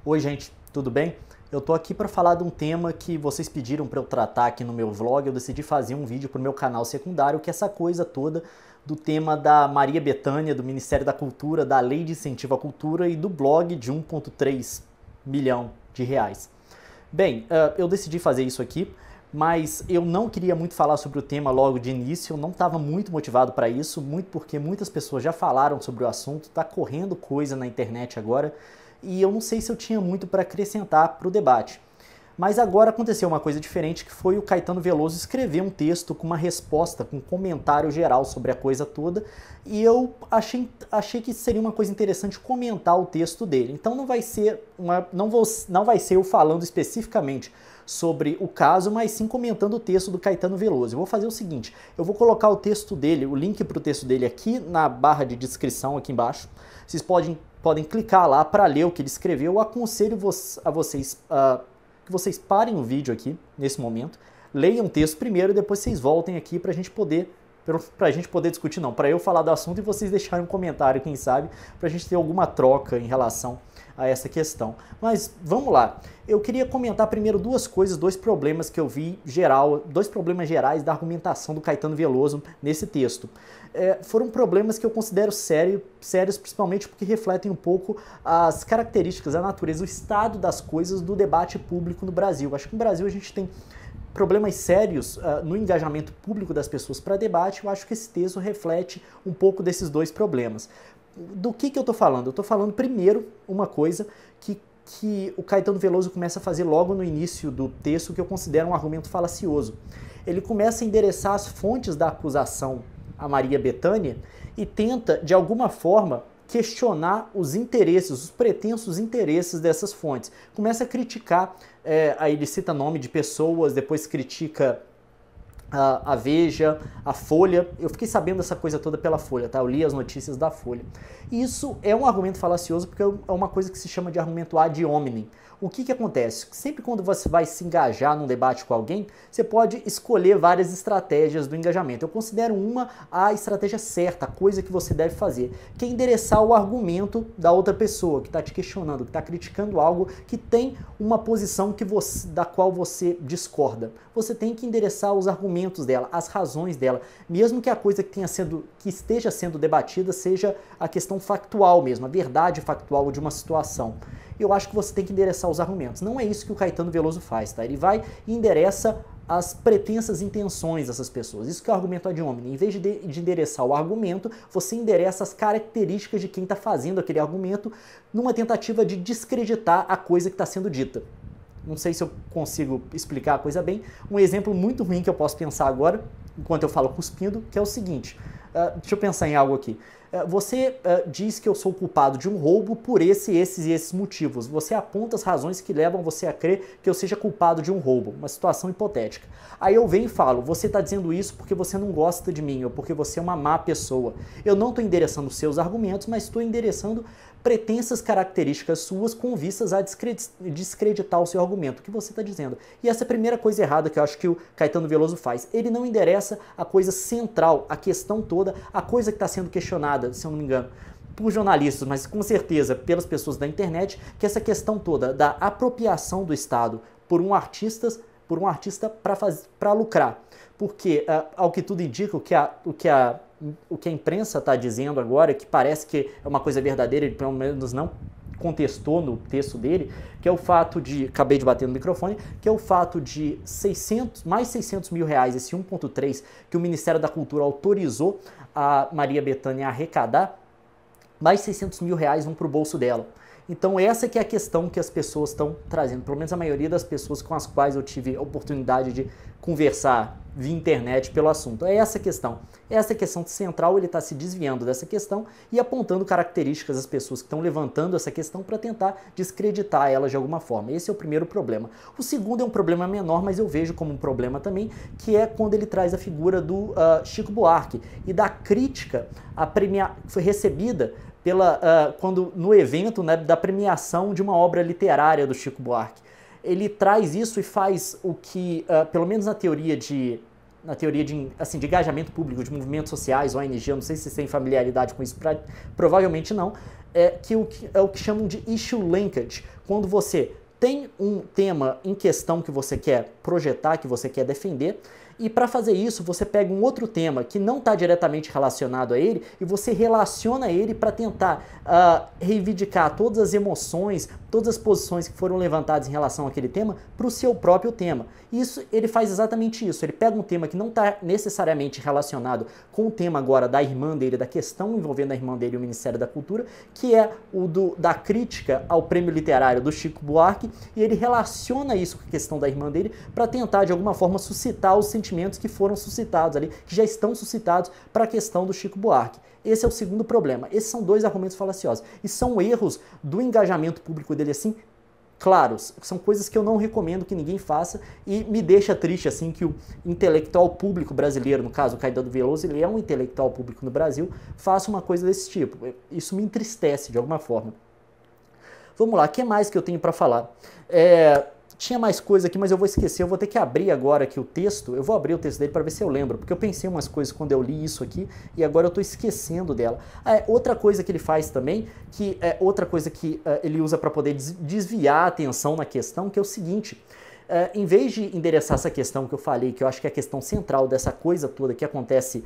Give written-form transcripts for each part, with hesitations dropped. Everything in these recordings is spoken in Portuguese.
Oi, gente, tudo bem? Eu tô aqui para falar de um tema que vocês pediram para eu tratar aqui no meu vlog. Eu decidi fazer um vídeo pro meu canal secundário, que é essa coisa toda do tema da Maria Bethânia, do Ministério da Cultura, da Lei de Incentivo à Cultura e do blog de 1,3 milhão de reais. Bem, eu decidi fazer isso aqui, mas eu não queria muito falar sobre o tema logo de início, eu não estava muito motivado para isso, muito porque muitas pessoas já falaram sobre o assunto, está correndo coisa na internet agora, e eu não sei se eu tinha muito para acrescentar para o debate. Mas agora aconteceu uma coisa diferente, que foi o Caetano Veloso escrever um texto com uma resposta, com um comentário geral sobre a coisa toda, e eu achei que seria uma coisa interessante comentar o texto dele. Então não vai ser não vai ser eu falando especificamente sobre o caso, mas sim comentando o texto do Caetano Veloso. Eu vou fazer o seguinte, eu vou colocar o texto dele, o link para o texto dele aqui na barra de descrição aqui embaixo. Vocês podem clicar lá para ler o que ele escreveu. Eu aconselho a vocês que vocês parem o vídeo aqui, nesse momento, leiam o texto primeiro e depois vocês voltem aqui para a gente poder discutir, não, para eu falar do assunto e vocês deixarem um comentário, quem sabe, para a gente ter alguma troca em relação a essa questão. Mas vamos lá, eu queria comentar primeiro duas coisas, dois problemas que eu vi dois problemas gerais da argumentação do Caetano Veloso nesse texto. Foram problemas que eu considero sérios, principalmente porque refletem um pouco as características, a natureza, o estado das coisas do debate público no Brasil. Acho que no Brasil a gente tem problemas sérios no engajamento público das pessoas para debate. Eu acho que esse texto reflete um pouco desses dois problemas. Do que eu estou falando? Eu estou falando primeiro uma coisa que o Caetano Veloso começa a fazer logo no início do texto, que eu considero um argumento falacioso. Ele começa a endereçar as fontes da acusação a Maria Bethânia e tenta, de alguma forma, questionar os interesses, os pretensos interesses dessas fontes. Começa a criticar, aí ele cita nome de pessoas, depois critica a Veja, a Folha. Eu fiquei sabendo dessa coisa toda pela Folha, tá? Eu li as notícias da Folha. Isso é um argumento falacioso porque é uma coisa que se chama de argumento ad hominem. O que acontece? Sempre quando você vai se engajar num debate com alguém, você pode escolher várias estratégias do engajamento. Eu considero uma a estratégia certa, a coisa que você deve fazer, que é endereçar o argumento da outra pessoa que está te questionando, que está criticando algo que tem uma posição da qual você discorda. Você tem que endereçar os argumentos dela, as razões dela, mesmo que a coisa que esteja sendo debatida seja a questão factual mesmo, a verdade factual de uma situação. Eu acho que você tem que endereçar os argumentos. Não é isso que o Caetano Veloso faz, tá? Ele vai e endereça as pretensas intenções dessas pessoas. Isso que é o argumento ad hominem. Em vez de endereçar o argumento, você endereça as características de quem está fazendo aquele argumento numa tentativa de descreditar a coisa que está sendo dita. Não sei se eu consigo explicar a coisa bem. Um exemplo muito ruim que eu posso pensar agora, enquanto eu falo cuspindo, que é o seguinte. Deixa eu pensar em algo aqui. Você diz que eu sou culpado de um roubo por esses motivos. Você aponta as razões que levam você a crer que eu seja culpado de um roubo. Uma situação hipotética. Aí eu venho e falo, você está dizendo isso porque você não gosta de mim, ou porque você é uma má pessoa. Eu não estou endereçando seus argumentos, mas estou endereçando pretensas características suas com vistas a descreditar o seu argumento, o que você está dizendo. E essa é a primeira coisa errada que eu acho que o Caetano Veloso faz. Ele não endereça a coisa central, a questão toda, a coisa que está sendo questionada, se eu não me engano, por jornalistas, mas com certeza pelas pessoas da internet, que essa questão toda da apropriação do Estado por um artista para lucrar. Porque, ao que tudo indica, o que a imprensa está dizendo agora, que parece que é uma coisa verdadeira, ele pelo menos não contestou no texto dele, que é o fato de, acabei de bater no microfone, que é o fato de mais 600 mil reais, esse 1,3 que o Ministério da Cultura autorizou a Maria Bethânia a arrecadar, mais 600 mil reais vão para o bolso dela. Então essa que é a questão que as pessoas estão trazendo, pelo menos a maioria das pessoas com as quais eu tive a oportunidade de conversar via internet pelo assunto. É essa questão. Essa questão central, ele está se desviando dessa questão e apontando características das pessoas que estão levantando essa questão para tentar descreditar elas de alguma forma. Esse é o primeiro problema. O segundo é um problema menor, mas eu vejo como um problema também, que é quando ele traz a figura do Chico Buarque e da crítica que foi recebida quando no evento, né, da premiação de uma obra literária do Chico Buarque. Ele traz isso e faz o que, pelo menos na teoria na teoria de, assim, de engajamento público, de movimentos sociais, ONG, eu não sei se vocês têm familiaridade com isso, provavelmente não, é o que chamam de issue linkage, quando você tem um tema em questão que você quer projetar, que você quer defender, e para fazer isso você pega um outro tema que não está diretamente relacionado a ele e você relaciona ele para tentar reivindicar todas as emoções, todas as posições que foram levantadas em relação àquele tema para o seu próprio tema. Isso, ele faz exatamente isso, ele pega um tema que não está necessariamente relacionado com o tema agora da irmã dele, da questão envolvendo a irmã dele e o Ministério da Cultura, que é o da crítica ao prêmio literário do Chico Buarque, e ele relaciona isso com a questão da irmã dele para tentar de alguma forma suscitar os sentimentos que foram suscitados ali, que já estão suscitados para a questão do Chico Buarque. Esse é o segundo problema. Esses são dois argumentos falaciosos. E são erros do engajamento público dele, assim, claros. São coisas que eu não recomendo que ninguém faça e me deixa triste, assim, que o intelectual público brasileiro, no caso o Caetano Veloso, ele é um intelectual público no Brasil, faça uma coisa desse tipo. Isso me entristece de alguma forma. Vamos lá, o que mais que eu tenho para falar? Tinha mais coisa aqui, mas eu vou esquecer, eu vou ter que abrir agora aqui o texto, eu vou abrir o texto dele para ver se eu lembro, porque eu pensei umas coisas quando eu li isso aqui e agora eu estou esquecendo dela. Outra coisa que ele faz também, que é outra coisa que ele usa para poder desviar a atenção na questão, que é o seguinte, em vez de endereçar essa questão que eu falei, que eu acho que é a questão central dessa coisa toda que acontece,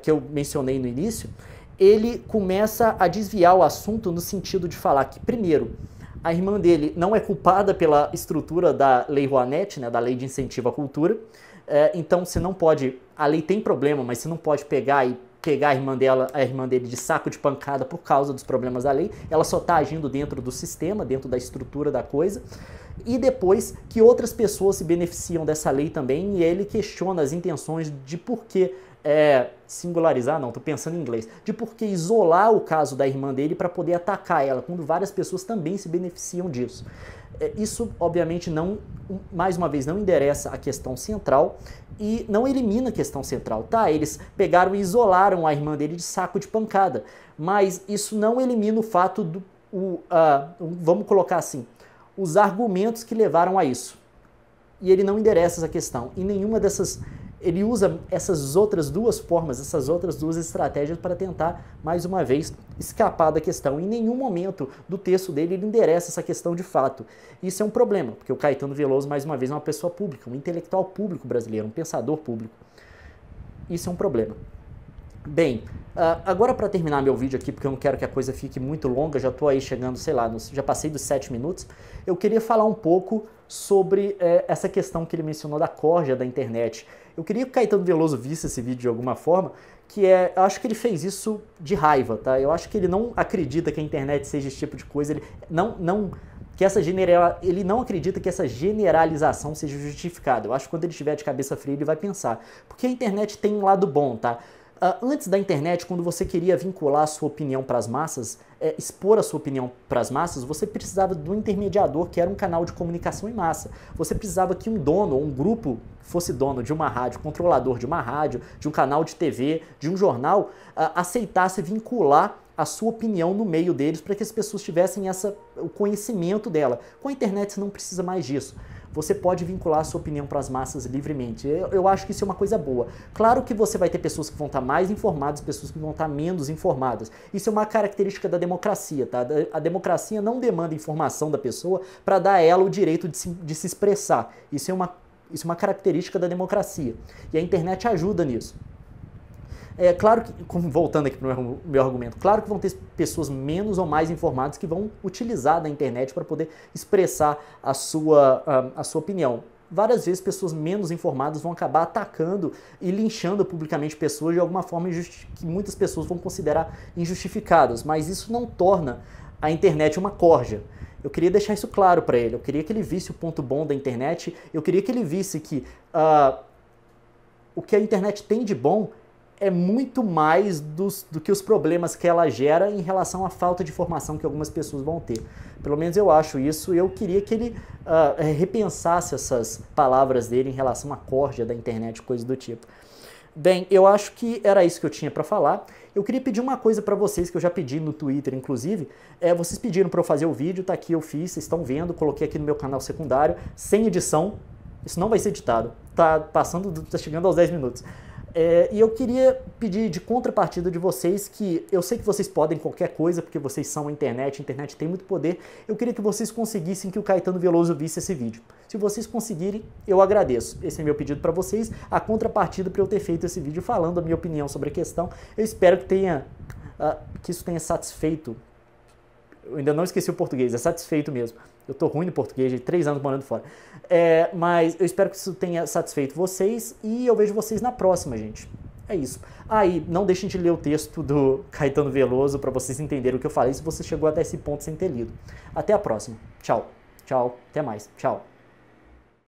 que eu mencionei no início, ele começa a desviar o assunto no sentido de falar que, primeiro, a irmã dele não é culpada pela estrutura da Lei Rouanet, né, da Lei de Incentivo à Cultura, então você não pode, a lei tem problema, mas você não pode pegar a irmã dele de saco de pancada por causa dos problemas da lei, ela só está agindo dentro do sistema, dentro da estrutura da coisa, e depois que outras pessoas se beneficiam dessa lei também, e ele questiona as intenções de por que singularizar, não, tô pensando em inglês, de por que isolar o caso da irmã dele para poder atacar ela, quando várias pessoas também se beneficiam disso. Isso, obviamente, não, mais uma vez, não endereça a questão central e não elimina a questão central, tá? Eles pegaram e isolaram a irmã dele de saco de pancada, mas isso não elimina o fato vamos colocar assim, os argumentos que levaram a isso. E ele não endereça essa questão. E nenhuma dessas... Ele usa essas outras duas formas, essas outras duas estratégias para tentar, mais uma vez, escapar da questão. Em nenhum momento do texto dele ele endereça essa questão de fato. Isso é um problema, porque o Caetano Veloso, mais uma vez, é uma pessoa pública, um intelectual público brasileiro, um pensador público. Isso é um problema. Bem, agora para terminar meu vídeo aqui, porque eu não quero que a coisa fique muito longa, já estou aí chegando, sei lá, já passei dos 7 minutos, eu queria falar um pouco sobre essa questão que ele mencionou da corja da internet. Eu queria que o Caetano Veloso visse esse vídeo de alguma forma, eu acho que ele fez isso de raiva, tá? Eu acho que ele não acredita que a internet seja esse tipo de coisa, ele não acredita que essa generalização seja justificada. Eu acho que quando ele estiver de cabeça fria ele vai pensar, porque a internet tem um lado bom, tá? Antes da internet, quando você queria vincular a sua opinião para as massas, expor a sua opinião para as massas, você precisava de um intermediador que era um canal de comunicação em massa. Você precisava que um dono ou um grupo fosse dono de uma rádio, controlador de uma rádio, de um canal de TV, de um jornal, aceitasse vincular a sua opinião no meio deles para que as pessoas tivessem o conhecimento dela. Com a internet você não precisa mais disso. Você pode vincular a sua opinião para as massas livremente. Eu acho que isso é uma coisa boa. Claro que você vai ter pessoas que vão estar mais informadas, pessoas que vão estar menos informadas. Isso é uma característica da democracia, tá? A democracia não demanda informação da pessoa para dar a ela o direito de se expressar. Isso é uma característica da democracia. E a internet ajuda nisso. Claro que, voltando aqui para o meu argumento, claro que vão ter pessoas menos ou mais informadas que vão utilizar da internet para poder expressar a sua opinião. Várias vezes pessoas menos informadas vão acabar atacando e linchando publicamente pessoas de alguma forma que muitas pessoas vão considerar injustificadas, mas isso não torna a internet uma corja. Eu queria deixar isso claro para ele, eu queria que ele visse o ponto bom da internet, eu queria que ele visse que o que a internet tem de bom é muito mais do que os problemas que ela gera em relação à falta de informação que algumas pessoas vão ter. Pelo menos eu acho isso, e eu queria que ele repensasse essas palavras dele em relação à corja da internet, coisa do tipo. Bem, eu acho que era isso que eu tinha para falar. Eu queria pedir uma coisa para vocês, que eu já pedi no Twitter, inclusive. Vocês pediram para eu fazer o vídeo, tá aqui, eu fiz, vocês estão vendo, coloquei aqui no meu canal secundário, sem edição. Isso não vai ser editado. Tá chegando aos 10 minutos. E eu queria pedir de contrapartida de vocês que eu sei que vocês podem qualquer coisa, porque vocês são a internet tem muito poder. Eu queria que vocês conseguissem que o Caetano Veloso visse esse vídeo. Se vocês conseguirem, eu agradeço. Esse é meu pedido para vocês, a contrapartida para eu ter feito esse vídeo falando a minha opinião sobre a questão. Eu espero que isso tenha satisfeito. Eu ainda não esqueci o português, é satisfeito mesmo. Eu tô ruim no português, de 3 anos morando fora. Mas eu espero que isso tenha satisfeito vocês e eu vejo vocês na próxima, gente. É isso. E não deixem de ler o texto do Caetano Veloso para vocês entenderem o que eu falei, se você chegou até esse ponto sem ter lido. Até a próxima. Tchau. Tchau. Até mais. Tchau.